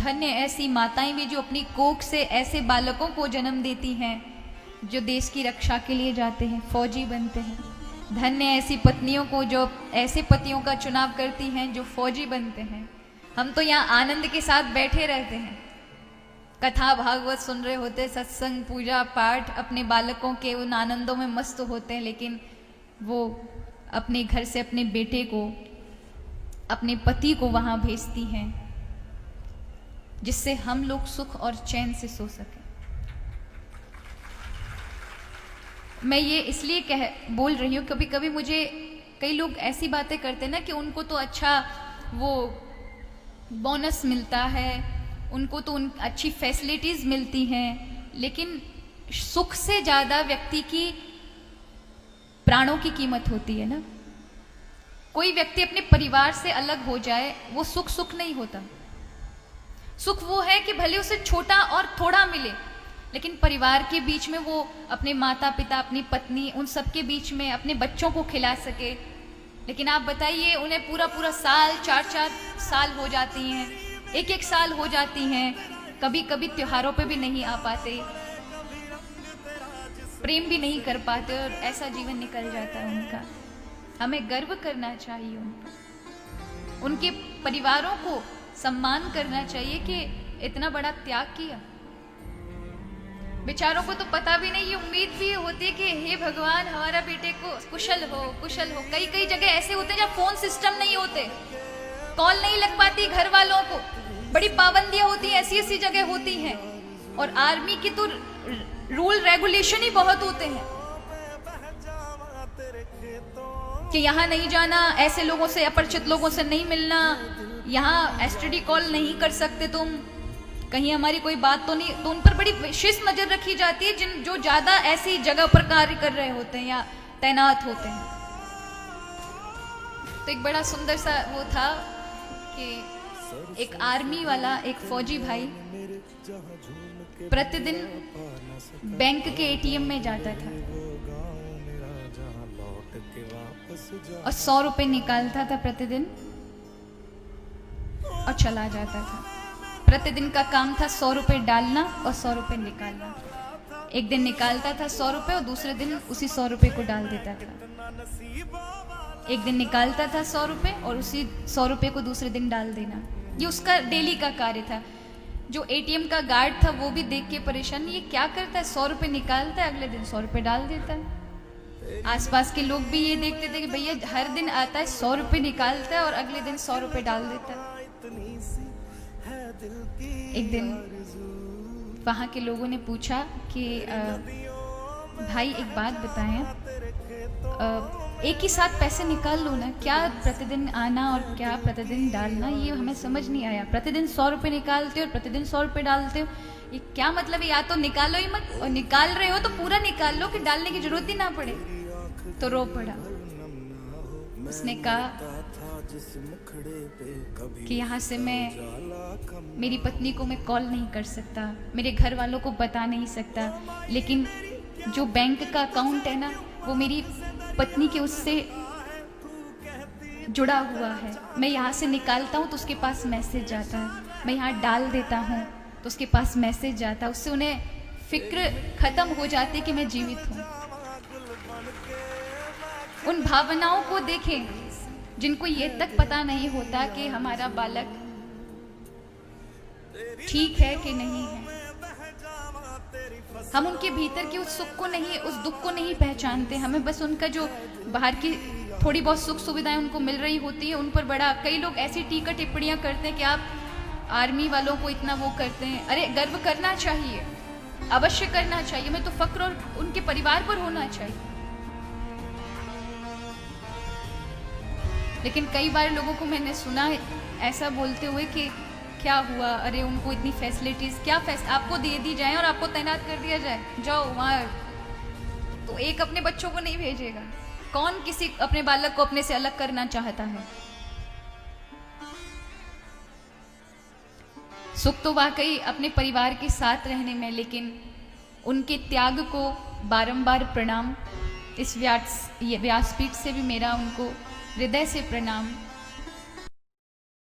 धन्य ऐसी माताएं भी जो अपनी कोख से ऐसे बालकों को जन्म देती हैं जो देश की रक्षा के लिए जाते हैं, फौजी बनते हैं। धन्य ऐसी पत्नियों को जो ऐसे पतियों का चुनाव करती हैं जो फौजी बनते हैं। हम तो यहाँ आनंद के साथ बैठे रहते हैं, कथा भागवत सुन रहे होते, सत्संग पूजा पाठ, अपने बालकों के उन आनंदों में मस्त होते हैं, लेकिन वो अपने घर से अपने बेटे को, अपने पति को वहां भेजती हैं जिससे हम लोग सुख और चैन से सो सकें। मैं ये इसलिए बोल रही हूँ, कभी कभी मुझे कई लोग ऐसी बातें करते हैं ना कि उनको तो अच्छा वो बोनस मिलता है, उनको तो अच्छी फैसिलिटीज मिलती हैं, लेकिन सुख से ज्यादा व्यक्ति की प्राणों की कीमत होती है ना। कोई व्यक्ति अपने परिवार से अलग हो जाए, वो सुख नहीं होता। सुख वो है कि भले उसे छोटा और थोड़ा मिले, लेकिन परिवार के बीच में वो अपने माता पिता, अपनी पत्नी, उन सब के बीच में अपने बच्चों को खिला सके। लेकिन आप बताइए, उन्हें पूरा साल, 4 साल हो जाती हैं, 1 साल हो जाती हैं, कभी कभी त्योहारों पे भी नहीं आ पाते, प्रेम भी नहीं कर पाते, और ऐसा जीवन निकल जाता है उनका। हमें गर्व करना चाहिए उनका, उनके परिवारों को सम्मान करना चाहिए कि इतना बड़ा त्याग किया। बेचारों को तो पता भी नहीं, ये उम्मीद भी होती है कि हे भगवान हमारा बेटे को कुशल हो। कई जगह ऐसे होते हैं जहाँ फोन सिस्टम नहीं होते, कॉल नहीं लग पाती घर वालों को, बड़ी पाबंदियां होती हैं, ऐसी जगह होती हैं। और आर्मी की तो रूल रेगुलेशन ही बहुत होते हैं कि यहाँ नहीं जाना, ऐसे लोगों से, अपरिचित लोगों से नहीं मिलना, यहाँ एसटीडी कॉल नहीं कर सकते तुम, कहीं हमारी कोई बात तो नहीं। तो उन पर बड़ी विशेष नजर रखी जाती है जो ज्यादा ऐसी जगह पर कार्य कर रहे होते हैं या तैनात होते हैं। तो एक बड़ा सुंदर सा वो था कि एक आर्मी वाला, एक फौजी भाई प्रतिदिन बैंक के एटीएम में जाता था और 100 रुपए निकालता था प्रतिदिन और चला जाता था। प्रतिदिन का काम था 100 रुपए डालना और 100 रुपए निकालना। एक दिन निकालता था 100 रुपए और दूसरे दिन उसी 100 रुपए को डाल देता था। एक दिन निकालता था 100 रुपए और उसी 100 रुपए को दूसरे दिन डाल देना। ये उसका डेली का कार्य था। जो एटीएम का गार्ड था वो भी देख के परेशान, ये क्या करता है, 100 रुपए निकालता है, अगले दिन 100 रुपए डाल देता है। आसपास के लोग भी ये देखते थे कि भैया हर दिन आता है, 100 रुपए निकालता है और अगले दिन 100 रुपए डाल देता है। एक दिन वहां के लोगों ने पूछा कि भाई एक बात बताएं, एक ही साथ पैसे निकाल लो ना, क्या प्रतिदिन आना और क्या प्रतिदिन डालना, ये हमें समझ नहीं आया। प्रतिदिन 100 रुपए निकालते हो और प्रतिदिन 100 रुपए डालते हो, ये क्या मतलब है? या तो निकालो ही मत, और निकाल रहे हो तो पूरा निकाल लो कि डालने की जरूरत ही ना पड़े। तो रो पड़ा। उसने कहा कि यहाँ से मैं, मेरी पत्नी को मैं कॉल नहीं कर सकता, मेरे घर वालों को बता नहीं सकता, लेकिन जो बैंक का अकाउंट है ना वो मेरी पत्नी के उससे जुड़ा हुआ है। मैं यहाँ से निकालता हूँ तो उसके पास मैसेज जाता है, मैं यहाँ डाल देता हूँ तो उसके पास मैसेज जाता है। उससे उन्हें फिक्र खत्म हो जाती है कि मैं जीवित हूँ। उन भावनाओं को देखें जिनको ये तक पता नहीं होता कि हमारा बालक ठीक है कि नहीं है। हम उनके भीतर के उस सुख को नहीं, उस दुख को नहीं पहचानते। हमें बस उनका जो बाहर की थोड़ी बहुत सुख सुविधाएं उनको मिल रही होती है, उन पर बड़ा, कई लोग ऐसी टीका टिप्पणियां करते हैं कि आप आर्मी वालों को इतना वो करते हैं। अरे गर्व करना चाहिए, अवश्य करना चाहिए, मैं तो फक्र और उनके परिवार पर होना चाहिए। लेकिन कई बार लोगों को मैंने सुना ऐसा बोलते हुए कि क्या हुआ, अरे उनको इतनी फैसिलिटीज, क्या आपको दे दी जाए और आपको तैनात कर दिया जाए, जाओ वहां, तो एक अपने बच्चों को नहीं भेजेगा। कौन किसी अपने बालक को अपने से अलग करना चाहता है? सुख तो वाकई अपने परिवार के साथ रहने में, लेकिन उनके त्याग को बारंबार प्रणाम। इस व्यासपीठ से भी मेरा उनको हृदय से प्रणाम।